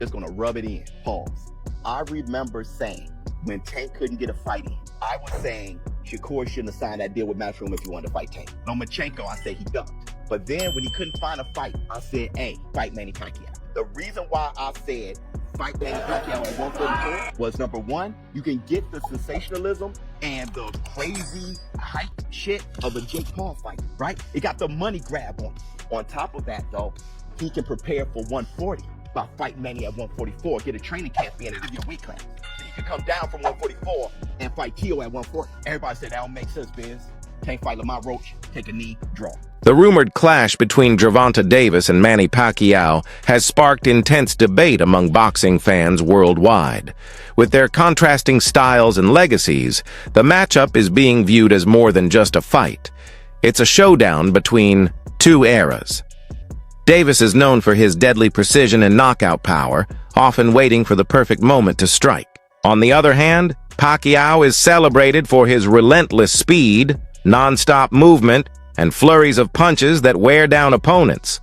just gonna rub it in. Pause. I remember saying when Tank couldn't get a fight in, I was saying Shakur shouldn't have signed that deal with Matchroom if he wanted to fight Tank. Lomachenko, I said he ducked. But then when he couldn't find a fight, I said, hey, fight Manny Pacquiao. The reason why I said fight Manny Pacquiao at 144 was, number one, you can get the sensationalism and the crazy hype shit of a Jake Paul fight, right? It got the money grab on it. On top of that, though, he can prepare for 140 by fighting Manny at 144, get a training camp in and your weight class. So you can come down from 144 and fight Tio at 140. Everybody said that don't make sense, Biz. Can't fight Lamar Roach, take a knee, draw. The rumored clash between Gervonta Davis and Manny Pacquiao has sparked intense debate among boxing fans worldwide. With their contrasting styles and legacies, the matchup is being viewed as more than just a fight. It's a showdown between two eras. Davis is known for his deadly precision and knockout power, often waiting for the perfect moment to strike. On the other hand, Pacquiao is celebrated for his relentless speed, non-stop movement, and flurries of punches that wear down opponents.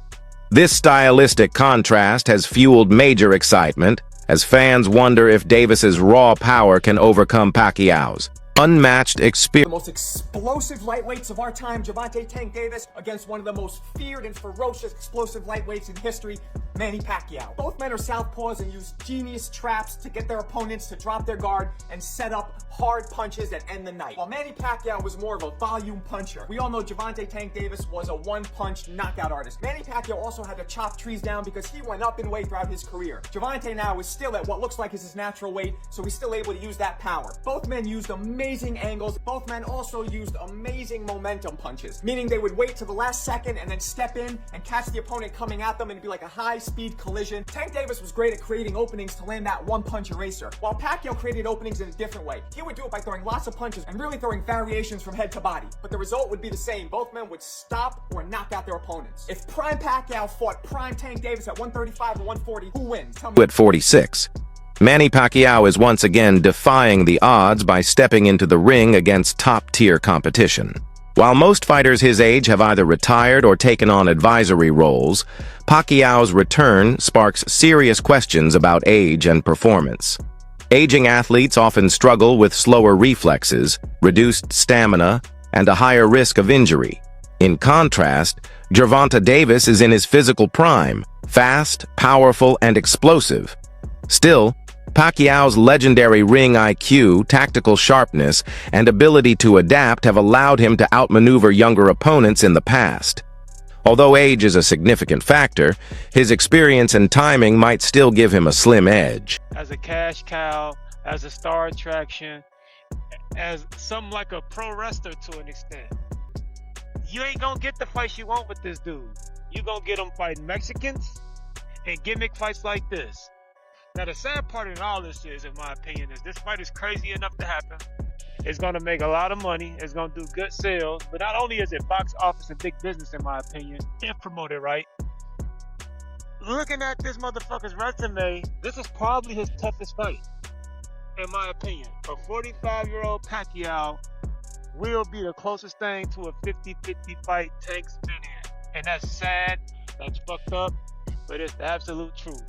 This stylistic contrast has fueled major excitement, as fans wonder if Davis's raw power can overcome Pacquiao's unmatched experience. The most explosive lightweights of our time, Gervonta "Tank" Davis, against one of the most feared and ferocious explosive lightweights in history, Manny Pacquiao. Both men are southpaws and use genius traps to get their opponents to drop their guard and set up hard punches that end the night. While Manny Pacquiao was more of a volume puncher, we all know Gervonta "Tank" Davis was a one-punch knockout artist. Manny Pacquiao also had to chop trees down because he went up in weight throughout his career. Gervonta now is still at what looks like is his natural weight, so he's still able to use that power. Both men used amazing angles. Both men also used amazing momentum punches, meaning they would wait to the last second and then step in and catch the opponent coming at them, and it'd be like a high-speed collision. Tank Davis was great at creating openings to land that one-punch eraser, while Pacquiao created openings in a different way. He would do it by throwing lots of punches and really throwing variations from head to body, but the result would be the same. Both men would stop or knock out their opponents. If prime Pacquiao fought prime Tank Davis at 135 or 140, who wins? Tell me. At 46, Manny Pacquiao is once again defying the odds by stepping into the ring against top-tier competition. While most fighters his age have either retired or taken on advisory roles, Pacquiao's return sparks serious questions about age and performance. Aging athletes often struggle with slower reflexes, reduced stamina, and a higher risk of injury. In contrast, Gervonta Davis is in his physical prime, fast, powerful, and explosive. Still, Pacquiao's legendary ring IQ, tactical sharpness, and ability to adapt have allowed him to outmaneuver younger opponents in the past. Although age is a significant factor, his experience and timing might still give him a slim edge. As a cash cow, as a star attraction, as something like a pro wrestler to an extent, you ain't gonna get the fights you want with this dude. You gonna get him fighting Mexicans and gimmick fights like this. Now, the sad part in all this is, in my opinion, is this fight is crazy enough to happen. It's going to make a lot of money. It's going to do good sales. But not only is it box office and big business, in my opinion, and promote it right. Looking at this motherfucker's resume, this is probably his toughest fight, in my opinion. A 45-year-old Pacquiao will be the closest thing to a 50-50 fight Tank's been in. And that's sad. That's fucked up. But it's the absolute truth.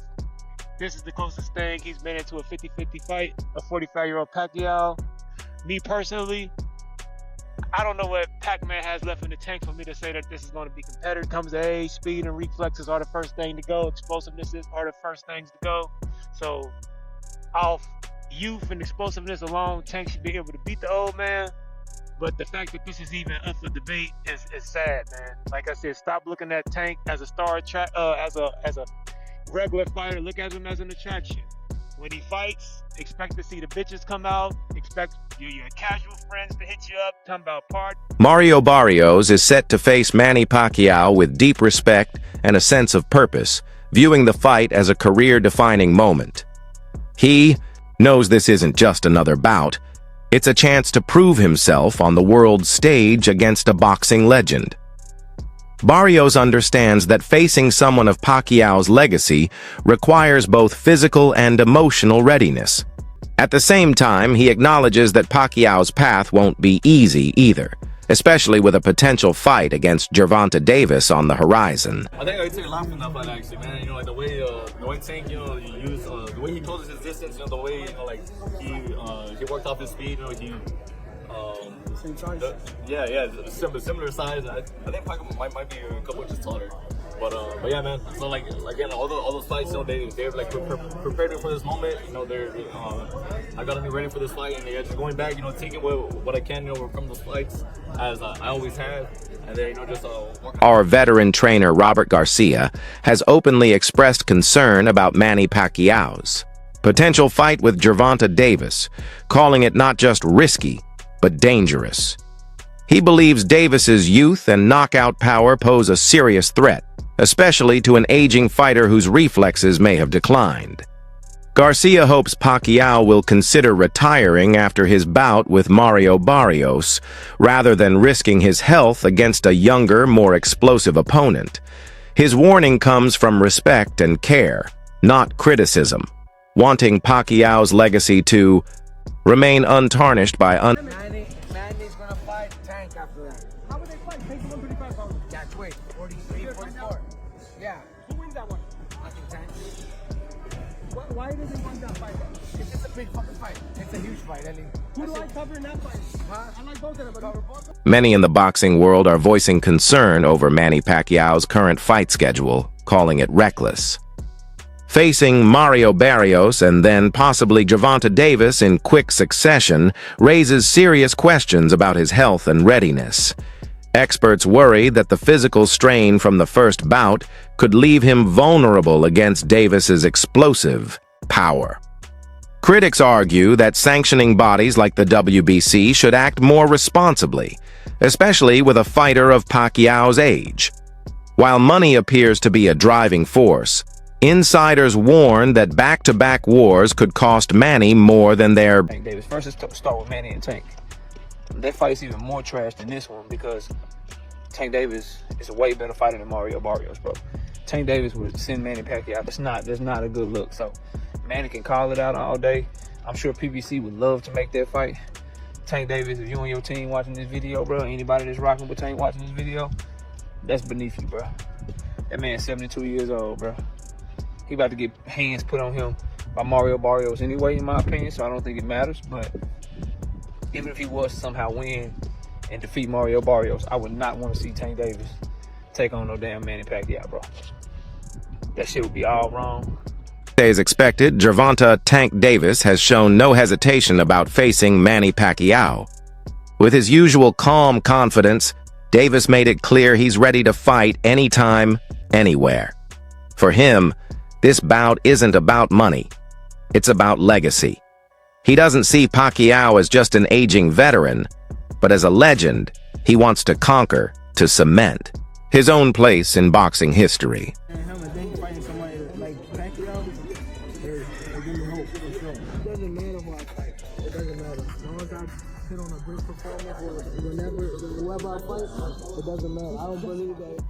This is the closest thing he's been into a 50-50 fight, a 45-year-old Pacquiao. Me personally, I don't know what Pac-Man has left in the tank for me to say that this is going to be competitive. Comes to age, speed, and reflexes are the first thing to go. Explosiveness are the first things to go. So, off youth and explosiveness alone, Tank should be able to beat the old man. But the fact that this is even up for debate is sad, man. Like I said, stop looking at Tank as a star, as a regular fighter. Look at him as an attraction. When he fights, expect to see the bitches come out. Expect your casual friends to hit you up, talking about part. Mario Barrios is set to face Manny Pacquiao with deep respect and a sense of purpose, viewing the fight as a career-defining moment. He knows this isn't just another bout. It's a chance to prove himself on the world stage against a boxing legend. Barrios understands that facing someone of Pacquiao's legacy requires both physical and emotional readiness. At the same time, he acknowledges that Pacquiao's path won't be easy either, especially with a potential fight against Gervonta Davis on the horizon. I think I took a lot from that fight, actually, man. You know, like the way Tank, you know, he used the way he closes his distance. You know, the way, you know, like he worked off his speed. You know, he same size. Similar size. I think Pacquiao might be a couple inches taller. But yeah, man. So like again, all those fights, you know, they're like prepared for this moment. You know, I got me ready for this fight, and they're just going back. You know, taking what I can, you know, from those fights, as I always have, and then, you know, just Our veteran trainer Robert Garcia has openly expressed concern about Manny Pacquiao's potential fight with Gervonta Davis, calling it not just risky, but dangerous. He believes Davis's youth and knockout power pose a serious threat, especially to an aging fighter whose reflexes may have declined. Garcia hopes Pacquiao will consider retiring after his bout with Mario Barrios, rather than risking his health against a younger, more explosive opponent. His warning comes from respect and care, not criticism, wanting Pacquiao's legacy to remain untarnished by Manny's gonna fight Tank after that. How would they fight? Tank's 135 pounds. Yeah, quick. 43, 44. Yeah. Who wins that one? I think Tank. Why do they want that fight? It's a big fucking fight. It's a huge fight, Ellie. Who do I cover in that fight? I like both of them, but cover both. Many in the boxing world are voicing concern over Manny Pacquiao's current fight schedule, calling it reckless. Facing Mario Barrios and then possibly Gervonta Davis in quick succession raises serious questions about his health and readiness. Experts worry that the physical strain from the first bout could leave him vulnerable against Davis's explosive power. Critics argue that sanctioning bodies like the WBC should act more responsibly, especially with a fighter of Pacquiao's age. While money appears to be a driving force, insiders warn that back-to-back wars could cost Manny more than their... Tank Davis. First, let's start with Manny and Tank. That fight's even more trash than this one because Tank Davis is a way better fighter than Mario Barrios, bro. Tank Davis would send Manny Pacquiao. That's not a good look. So Manny can call it out all day. I'm sure PBC would love to make that fight. Tank Davis, if you and your team watching this video, bro, anybody that's rocking with Tank watching this video, that's beneath you, bro. That man's 72 years old, bro. He about to get hands put on him by Mario Barrios anyway, in my opinion, so I don't think it matters. But even if he was to somehow win and defeat Mario Barrios, I would not want to see Tank Davis take on no damn Manny Pacquiao, bro. That shit would be all wrong. As expected, Gervonta Tank Davis has shown no hesitation about facing Manny Pacquiao. With his usual calm confidence, Davis made it clear he's ready to fight anytime, anywhere. For him, this bout isn't about money. It's about legacy. He doesn't see Pacquiao as just an aging veteran, but as a legend he wants to conquer, to cement his own place in boxing history. Fighting somebody like Pacquiao, they give me hope for sure. It doesn't matter who I fight. It doesn't matter. As long as I put on a great performance or whoever I fight, it doesn't matter. I don't believe that.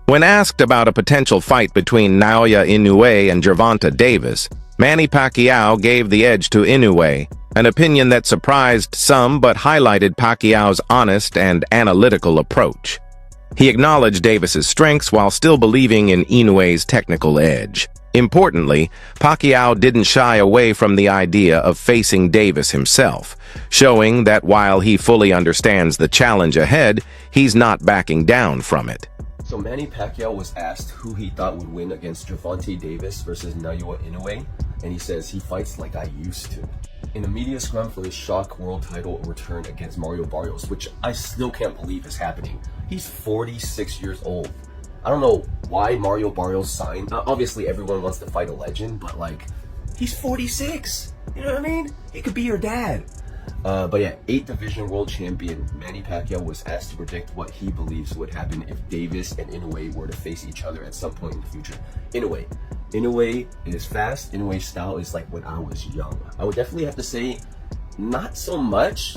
When asked about a potential fight between Naoya Inoue and Gervonta Davis, Manny Pacquiao gave the edge to Inoue, an opinion that surprised some but highlighted Pacquiao's honest and analytical approach. He acknowledged Davis's strengths while still believing in Inoue's technical edge. Importantly, Pacquiao didn't shy away from the idea of facing Davis himself, showing that while he fully understands the challenge ahead, he's not backing down from it. So Manny Pacquiao was asked who he thought would win against Gervonta Davis versus Naoya Inoue, and he says he fights like I used to. In a media scrum for his shock world title return against Mario Barrios, which I still can't believe is happening. He's 46 years old. I don't know why Mario Barrios signed. Obviously everyone wants to fight a legend, but like, he's 46. You know what I mean? He could be your dad. But yeah, 8th division world champion Manny Pacquiao was asked to predict what he believes would happen if Davis and Inoue were to face each other at some point in the future. Inoue is fast. Inoue's style is like when I was young. I would definitely have to say not so much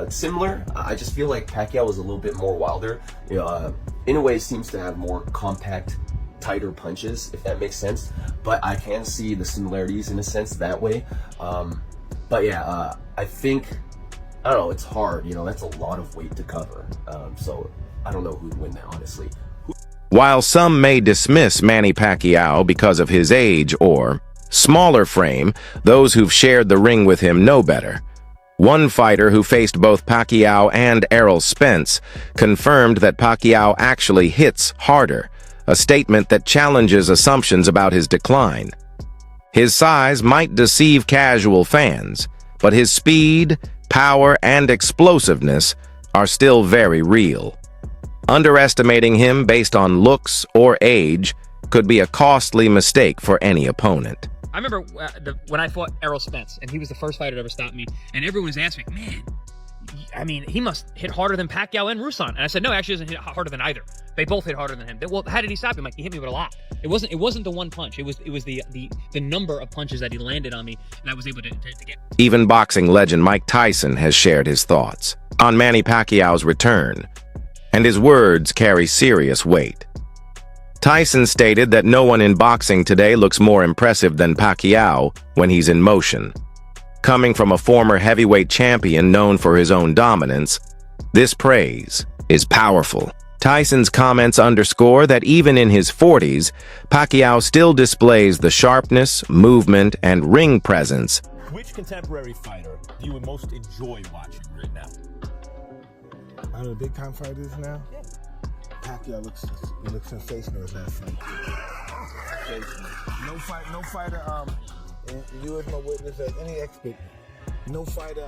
similar. I just feel like Pacquiao was a little bit more wilder. You know, Inoue seems to have more compact, tighter punches, if that makes sense. But I can see the similarities in a sense that way. But yeah, I think I don't know, it's hard, you know, that's a lot of weight to cover. So I don't know who'd win that, honestly. While some may dismiss Manny Pacquiao because of his age or smaller frame, those who've shared the ring with him know better. One fighter who faced both Pacquiao and Errol Spence confirmed that Pacquiao actually hits harder, a statement that challenges assumptions about his decline. His size might deceive casual fans, but his speed, power, and explosiveness are still very real. Underestimating him based on looks or age could be a costly mistake for any opponent. I remember when I fought Errol Spence, and he was the first fighter to ever stop me, and everyone was asking, man, I mean, he must hit harder than Pacquiao and Ruslan. And I said, no, actually, he doesn't hit harder than either. They both hit harder than him. Well, how did he stop him? Like, he hit me with a lot. It wasn't the one punch. It was the number of punches that he landed on me, and I was able to get. Even boxing legend Mike Tyson has shared his thoughts on Manny Pacquiao's return, and his words carry serious weight. Tyson stated that no one in boxing today looks more impressive than Pacquiao when he's in motion. Coming from a former heavyweight champion known for his own dominance, this praise is powerful. Tyson's comments underscore that even in his 40s, Pacquiao still displays the sharpness, movement, and ring presence. Which contemporary fighter do you would most enjoy watching right now? Out of the big time fighters now? Yeah. Pacquiao looks sensational as that fight. No fighter, and you as my witness, as any expert, no fighter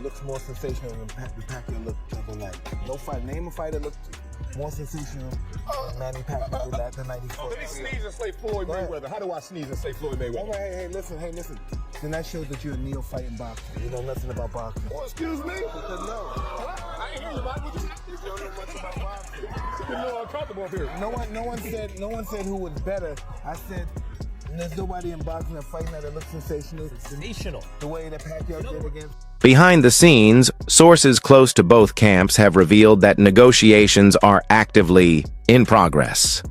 looks more sensational than the Pacquiao looked ever like. No fighter, name a fighter looked more sensational than Manny Pacquiao the night he fought. Let me sneeze and say Floyd Mayweather. How do I sneeze and say Floyd Mayweather? Hey, listen. Then that shows that you're a neophyte in boxing. You know nothing about boxing. Oh, excuse me? No. I ain't hear you, Mike. You don't know much about boxing. It's a little uncomfortable up here. No one said who was better. I said there's nobody in boxing that fighting that looks sensational. Sensational. The way that Pacquiao did against. Behind the scenes, sources close to both camps have revealed that negotiations are actively in progress.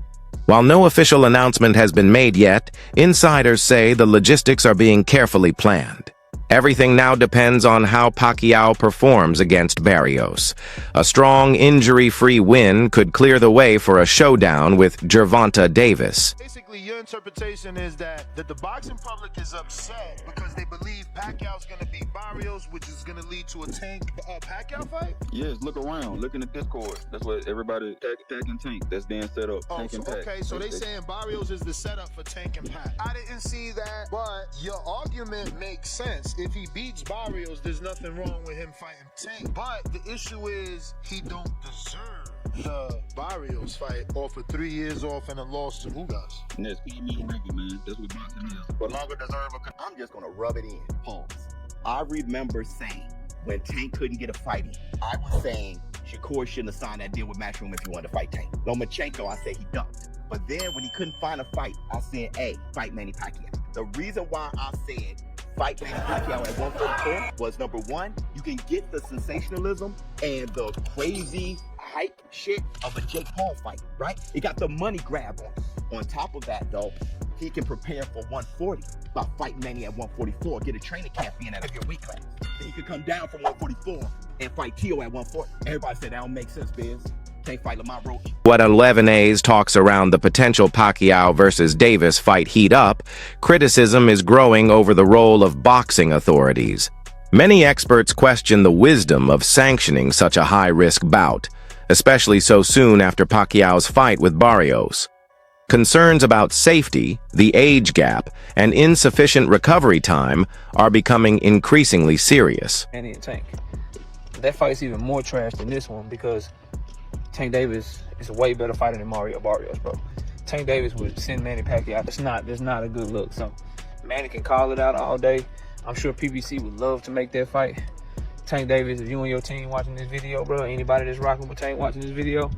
While no official announcement has been made yet, insiders say the logistics are being carefully planned. Everything now depends on how Pacquiao performs against Barrios. A strong, injury-free win could clear the way for a showdown with Gervonta Davis. Basically, your interpretation is that the boxing public is upset because they believe Pacquiao's going to beat Barrios, which is going to lead to a Tank Pacquiao fight? Yes, look around. Look in the Discord. That's what everybody Tank and Tank. That's being set up. Tank and Pac. Okay, so they saying Barrios is the setup for Tank and Pac. I didn't see that, but your argument makes sense. If he beats Barrios, there's nothing wrong with him fighting Tank. But the issue is he don't deserve the Barrios fight off of 3 years off and a loss to Ugas. And that's me, man. That's what boxing is. But longer deserve I'm just gonna rub it in. Pause. I remember saying when Tank couldn't get a fight in, I was saying Shakur shouldn't have signed that deal with Matchroom if he wanted to fight Tank. Lomachenko, I said he dunked. But then when he couldn't find a fight, I said, hey, fight Manny Pacquiao. The reason why I said fight Manny Pacquiao at 144 was, number one, you can get the sensationalism and the crazy hype shit of a Jake Paul fight, right? It got the money grab on. On top of that, though, he can prepare for 140 by fighting Manny at 144, get a training camp in at your weight class. Then he could come down from 144 and fight Tio at 140. Everybody said that don't make sense, Biz. Can't fight Lamont Roach. What 11A's talks around the potential Pacquiao versus Davis fight heat up, criticism is growing over the role of boxing authorities. Many experts question the wisdom of sanctioning such a high-risk bout, especially so soon after Pacquiao's fight with Barrios. Concerns about safety, the age gap, and insufficient recovery time are becoming increasingly serious. Manny and Tank. That fight's even more trash than this one because Tank Davis is a way better fighter than Mario Barrios, bro. Tank Davis would send Manny Pacquiao. That's not a good look. So Manny can call it out all day. I'm sure PBC would love to make that fight. Tank Davis, if you and your team watching this video, bro, anybody that's rocking with Tank watching this video,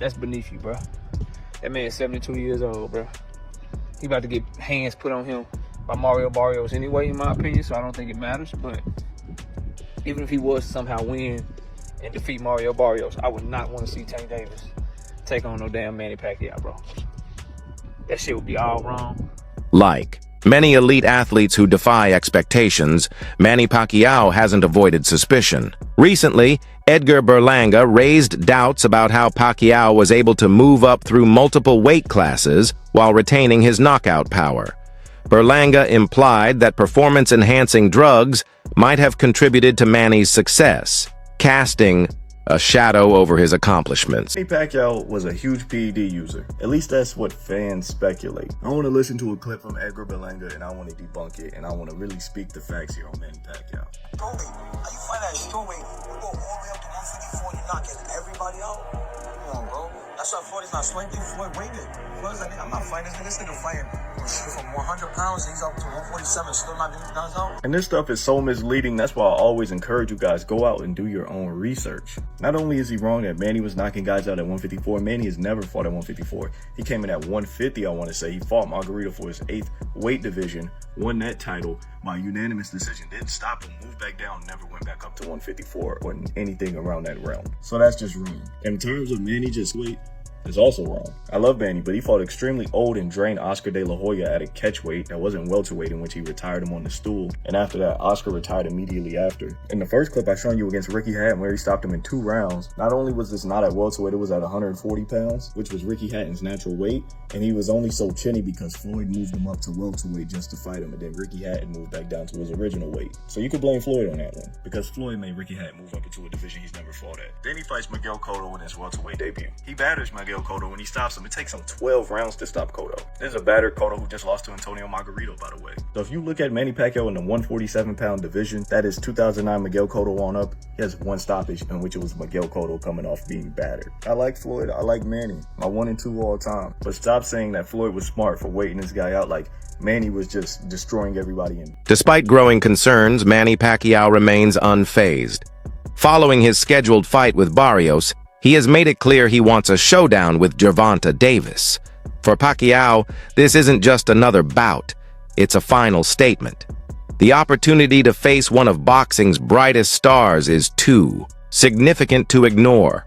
that's beneath you, bro. That man's 72 years old, bro. He about to get hands put on him by Mario Barrios anyway, in my opinion, so I don't think it matters. But even if he was to somehow win and defeat Mario Barrios, I would not want to see Tank Davis take on no damn Manny Pacquiao, bro. That shit would be all wrong. Like, Many elite athletes who defy expectations, Manny Pacquiao hasn't avoided suspicion. Recently, Edgar Berlanga raised doubts about how Pacquiao was able to move up through multiple weight classes while retaining his knockout power. Berlanga implied that performance-enhancing drugs might have contributed to Manny's success, casting a shadow over his accomplishments. Manny Pacquiao was a huge PED user. At least that's what fans speculate. I want to listen to a clip from Edgar Berlanga and I want to debunk it, and I want to really speak the facts here on Manny Pacquiao. How you fight that strawweight? You go all the way up to 154 and you're knocking everybody out? Come on, bro. That's why Floyd's not swinging. Floyd waited. Floyd's like, I'm not fighting this nigga fighting from 100 pounds, he's up to 147, still not getting guys out. And this stuff is so misleading. That's why I always encourage you guys, go out and do your own research. Not only is he wrong that Manny was knocking guys out at 154, Manny has never fought at 154. He came in at 150, I want to say. He fought Margarito for his 8th weight division, won that title by unanimous decision, didn't stop him, moved back down, never went back up to 154 or anything around that realm. So that's just wrong. In terms of Manny just weight, is also wrong. I love Manny, but he fought extremely old and drained Oscar De La Hoya at a catchweight that wasn't welterweight, in which he retired him on the stool. And after that, Oscar retired immediately after. In the first clip I showed you against Ricky Hatton, where he stopped him in 2 rounds, not only was this not at welterweight, it was at 140 pounds, which was Ricky Hatton's natural weight, and he was only so chinny because Floyd moved him up to welterweight just to fight him, and then Ricky Hatton moved back down to his original weight. So you could blame Floyd on that one, because Floyd made Ricky Hatton move up into a division he's never fought at. Then he fights Miguel Cotto in his welterweight debut. He batters Miguel Cotto. When he stops him, it takes him 12 rounds to stop Cotto. There's a battered Cotto who just lost to Antonio Margarito, by the way. So if you look at Manny Pacquiao in the 147-pound division, that is 2009 Miguel Cotto on up, he has 1 stoppage, in which it was Miguel Cotto coming off being battered. I like Floyd, I like Manny, my 1 and 2 all time. But stop saying that Floyd was smart for waiting this guy out like Manny was just destroying everybody in. Despite growing concerns, Manny Pacquiao remains unfazed. Following his scheduled fight with Barrios, he has made it clear he wants a showdown with Gervonta Davis. For Pacquiao, this isn't just another bout, it's a final statement. The opportunity to face one of boxing's brightest stars is too significant to ignore.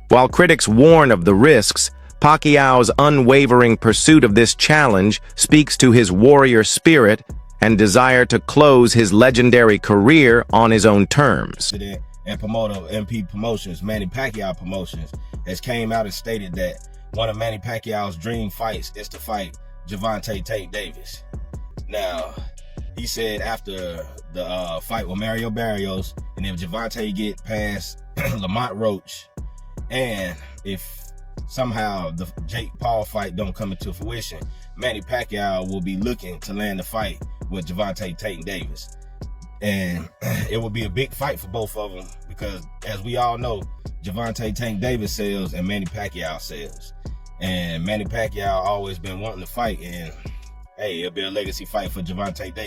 While critics warn of the risks, Pacquiao's unwavering pursuit of this challenge speaks to his warrior spirit and desire to close his legendary career on his own terms. And promoter MP Promotions, Manny Pacquiao Promotions, has came out and stated that one of Manny Pacquiao's dream fights is to fight Gervonta Tank Davis. Now, he said after the fight with Mario Barrios, and if Gervonta get past Lamont Roach, and if somehow the Jake Paul fight don't come into fruition, Manny Pacquiao will be looking to land the fight with Gervonta Tank Davis. And it will be a big fight for both of them because, as we all know, Gervonta Tank Davis sells and Manny Pacquiao sells. And Manny Pacquiao always been wanting to fight, and hey, it'll be a legacy fight for Gervonta Davis.